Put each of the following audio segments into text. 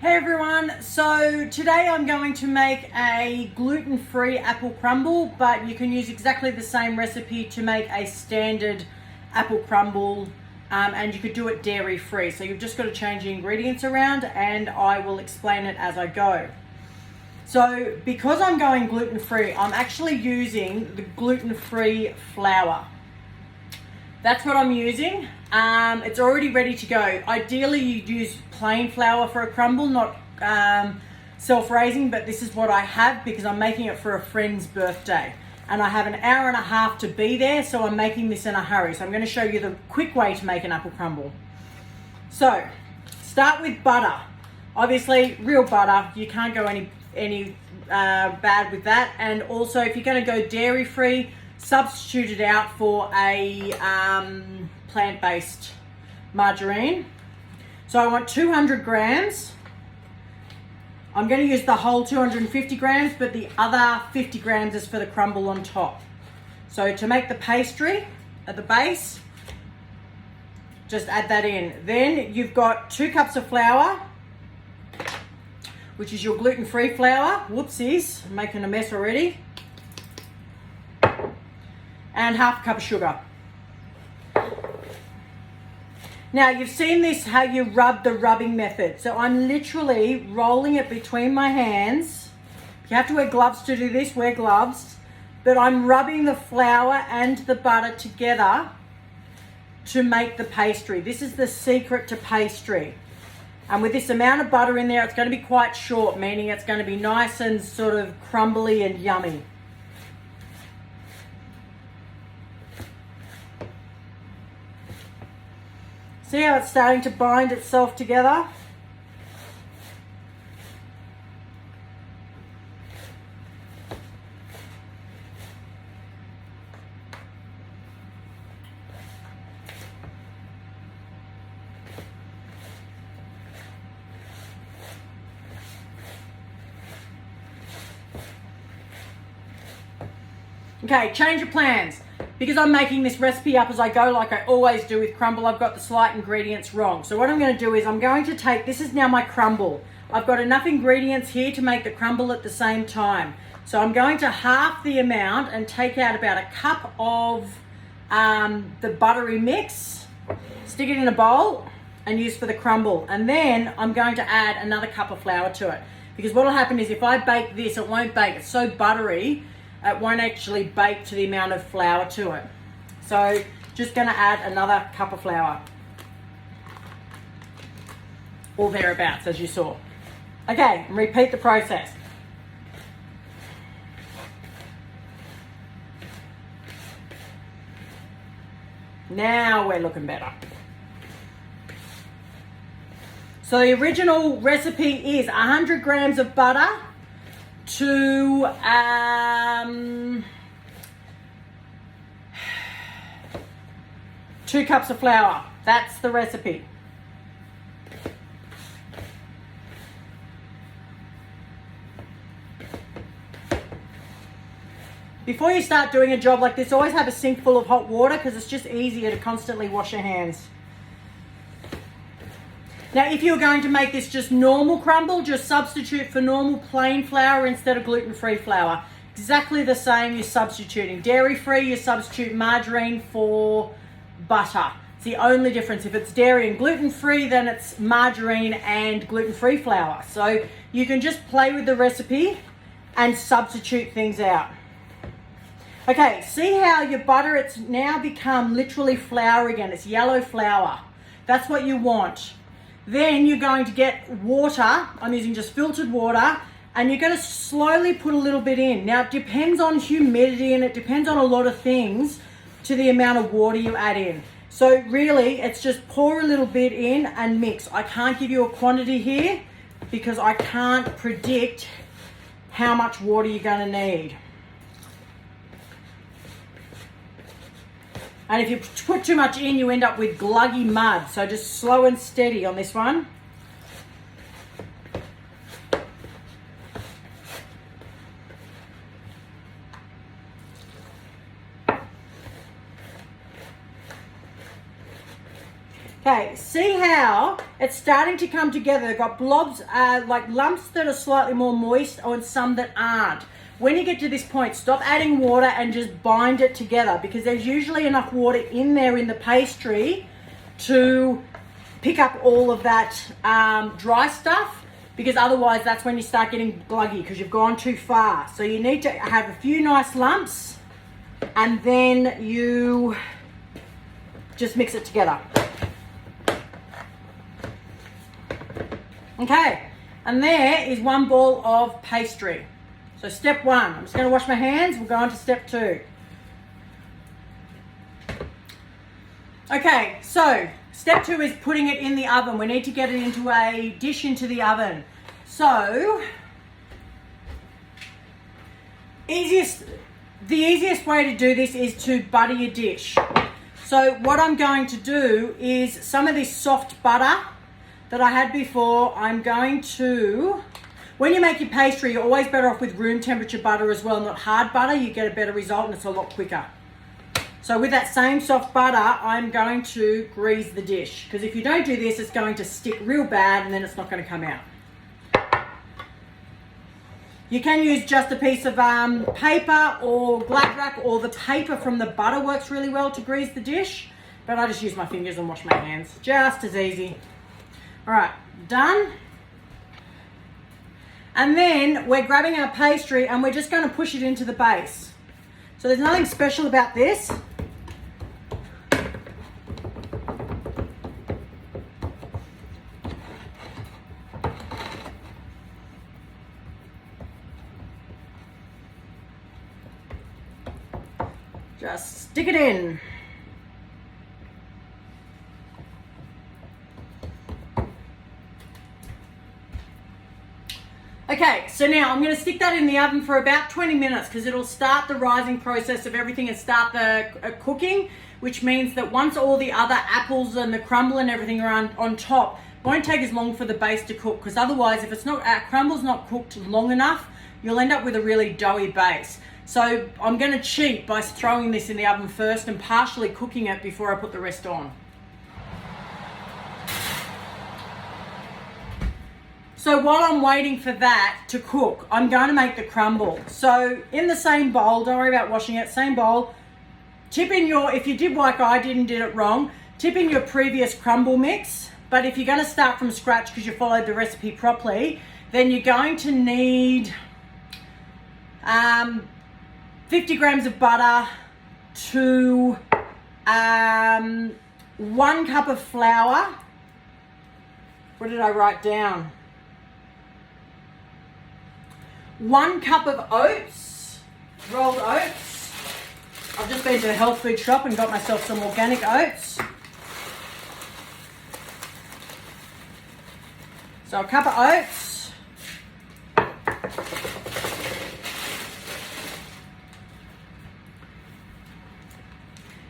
Hey everyone, so today I'm going to make a gluten-free apple crumble, but you can use exactly the same recipe to make a standard apple crumble, and you could do it dairy-free. So you've just got to change the ingredients around and I will explain it as I go. So because I'm going gluten-free, I'm actually using the gluten-free flour. That's what I'm using. It's already ready to go. Ideally, you'd use plain flour for a crumble, not self-raising, but this is what I have because I'm making it for a friend's birthday. And I have an hour and a half to be there, so I'm making this in a hurry. So I'm going to show you the quick way to make an apple crumble. So, start with butter. Obviously, real butter. You can't go any bad with that. And also, if you're going to go dairy-free, substitute it out for a plant-based margarine. So I want 200 grams. I'm going to use the whole 250 grams, but the other 50 grams is for the crumble on top. So to make the pastry at the base, just add that in. Then you've got 2 cups of flour, which is your gluten-free flour. Whoopsies, I'm making a mess already. And half a cup of sugar. Now you've seen this, how you rub the rubbing method. So I'm literally rolling it between my hands. You have to wear gloves to do this, wear gloves. But I'm rubbing the flour and the butter together to make the pastry. This is the secret to pastry. And with this amount of butter in there, it's going to be quite short, meaning it's going to be nice and sort of crumbly and yummy. See how it's starting to bind itself together? Okay, change of plans. Because I'm making this recipe up as I go, like I always do with crumble, I've got the slight ingredients wrong. So what I'm going to do is I'm going to take, this is now my crumble. I've got enough ingredients here to make the crumble at the same time. So I'm going to half the amount and take out about a cup of the buttery mix, stick it in a bowl and use for the crumble. And then I'm going to add another cup of flour to it. Because what will happen is if I bake this, it won't bake. It's so buttery, it won't actually bake to the amount of flour to it. So just going to add another cup of flour. Or thereabouts, as you saw. Okay, and repeat the process. Now we're looking better. So the original recipe is 100 grams of butter to 2 cups of flour. That's the recipe. Before you start doing a job like this, always have a sink full of hot water because it's just easier to constantly wash your hands. Now, if you're going to make this just normal crumble, just substitute for normal plain flour instead of gluten-free flour. Exactly the same, you're substituting. Dairy-free, you substitute margarine for butter. It's the only difference. If it's dairy and gluten-free, then it's margarine and gluten-free flour. So you can just play with the recipe and substitute things out. Okay, see how your butter, it's now become literally flour again. It's yellow flour. That's what you want. Then you're going to get water. I'm using just filtered water, and you're going to slowly put a little bit in. Now it depends on humidity and it depends on a lot of things to the amount of water you add in. So really it's just pour a little bit in and mix. I can't give you a quantity here because I can't predict how much water you're going to need. And if you put too much in, you end up with gluggy mud. So just slow and steady on this one. Okay, see how It's starting to come together. They've got blobs, like lumps that are slightly more moist and some that aren't. When you get to this point, stop adding water and just bind it together, because there's usually enough water in there in the pastry to pick up all of that dry stuff, because otherwise that's when you start getting gluggy because you've gone too far. So you need to have a few nice lumps and then you just mix it together. Okay, and there is one ball of pastry. So step one, I'm just going to wash my hands. We'll go on to step two. Okay, so step two is putting it in the oven. We need to get it into a dish into the oven. So, the easiest way to do this is to butter your dish. So what I'm going to do is some of this soft butter that I had before, I'm going to, when you make your pastry, you're always better off with room temperature butter as well, not hard butter. You get a better result and it's a lot quicker. So with that same soft butter, I'm going to grease the dish, because if you don't do this, it's going to stick real bad and then it's not going to come out. You can use just a piece of paper or glad wrap, or the paper from the butter works really well to grease the dish, but I just use my fingers and wash my hands, just as easy. All right, done. And then we're grabbing our pastry and we're just going to push it into the base. So there's nothing special about this. Just stick it in. Okay, so now I'm going to stick that in the oven for about 20 minutes because it'll start the rising process of everything and start the cooking, which means that once all the other apples and the crumble and everything are on top, it won't take as long for the base to cook, because otherwise if it's not, crumble's not cooked long enough, you'll end up with a really doughy base. So I'm going to cheat by throwing this in the oven first and partially cooking it before I put the rest on. So while I'm waiting for that to cook, I'm going to make the crumble. So in the same bowl, don't worry about washing it, same bowl, tip in your, if you did like I did and did it wrong, tip in your previous crumble mix. But if you're going to start from scratch because you followed the recipe properly, then you're going to need 50 grams of butter to 1 cup of flour. What did I write down? 1 cup of oats, rolled oats. I've just been to the health food shop and got myself some organic oats. So a cup of oats.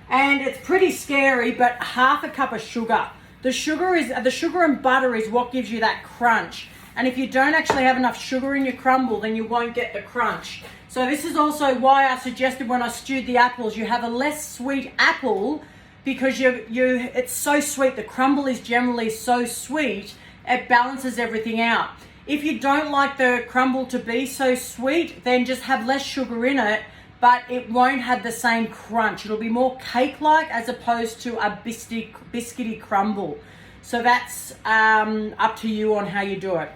And it's pretty scary, but half a cup of sugar. The sugar and butter is what gives you that crunch. And if you don't actually have enough sugar in your crumble, then you won't get the crunch. So this is also why I suggested when I stewed the apples, you have a less sweet apple, because it's so sweet. The crumble is generally so sweet, it balances everything out. If you don't like the crumble to be so sweet, then just have less sugar in it, but it won't have the same crunch. It'll be more cake-like as opposed to a biscuity crumble. So that's up to you on how you do it.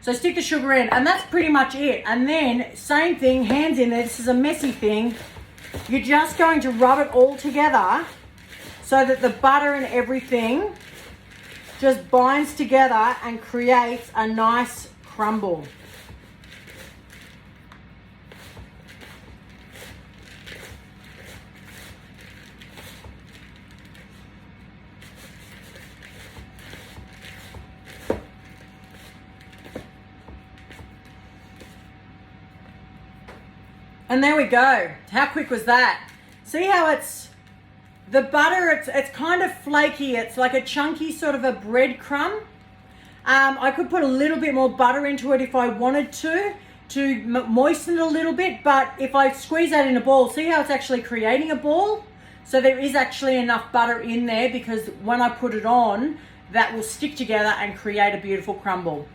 So stick the sugar in, and that's pretty much it. And then, same thing, hands in there. This is a messy thing. You're just going to rub it all together so that the butter and everything just binds together and creates a nice crumble. And there we go. How quick was that? See how it's, the butter, it's kind of flaky. It's like a chunky sort of a breadcrumb. I could put a little bit more butter into it if I wanted to moisten it a little bit. But if I squeeze that in a ball, see how it's actually creating a ball? So there is actually enough butter in there, because when I put it on, that will stick together and create a beautiful crumble.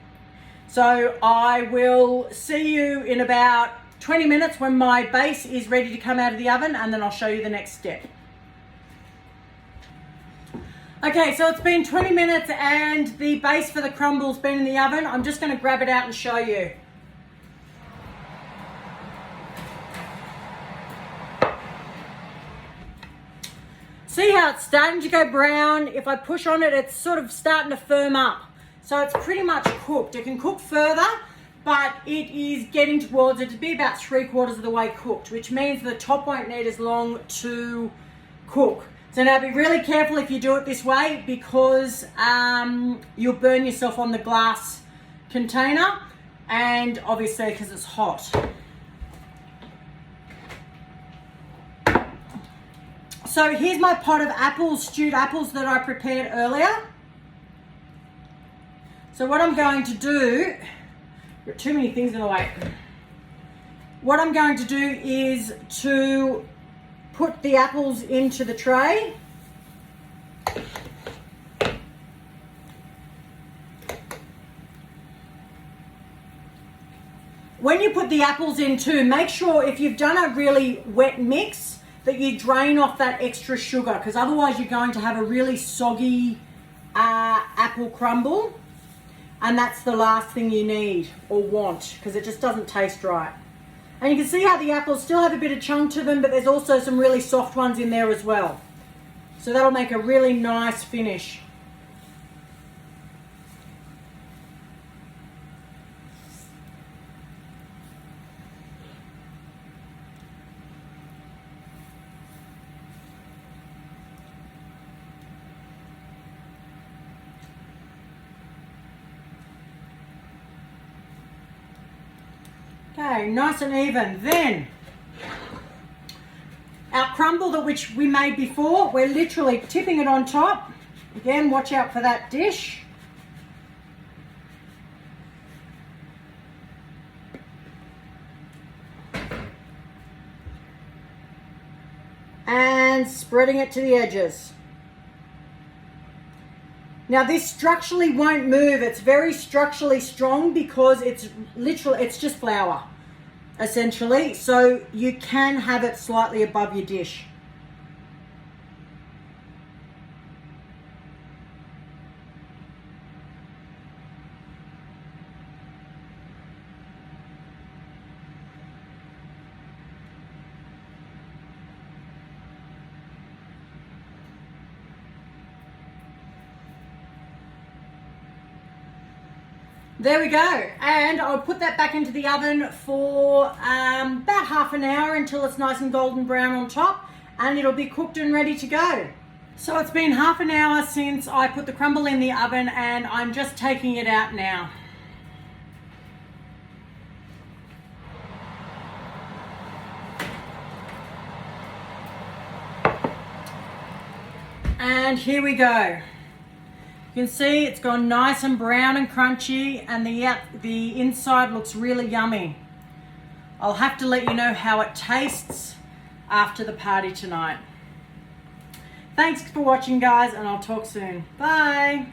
So I will see you in about 20 minutes when my base is ready to come out of the oven, and then I'll show you the next step. Okay, so it's been 20 minutes and the base for the crumble's been in the oven. I'm just going to grab it out and show you. See how it's starting to go brown? If I push on it, it's sort of starting to firm up. So it's pretty much cooked. It can cook further, but it is getting towards it to be about 3/4 of the way cooked, which means the top won't need as long to cook. So now be really careful if you do it this way, because you'll burn yourself on the glass container, and obviously because it's hot. So here's my pot of apples, stewed apples that I prepared earlier. So what I'm going to do, got too many things in the way. What I'm going to do is to put the apples into the tray. When you put the apples in too, make sure if you've done a really wet mix that you drain off that extra sugar, because otherwise you're going to have a really soggy apple crumble, and that's the last thing you need or want, because it just doesn't taste right. And you can see how the apples still have a bit of chunk to them, but there's also some really soft ones in there as well. So that'll make a really nice finish. Okay, nice and even. Then our crumble which we made before, we're literally tipping it on top. Again, watch out for that dish. And spreading it to the edges. Now this structurally won't move. It's very structurally strong because it's just flour, essentially. So you can have it slightly above your dish. There we go, and I'll put that back into the oven for about half an hour until it's nice and golden brown on top, and it'll be cooked and ready to go. So it's been half an hour since I put the crumble in the oven, and I'm just taking it out now. And here we go. You can see it's gone nice and brown and crunchy, and the inside looks really yummy. I'll have to let you know how it tastes after the party tonight. Thanks for watching, guys, and I'll talk soon. Bye.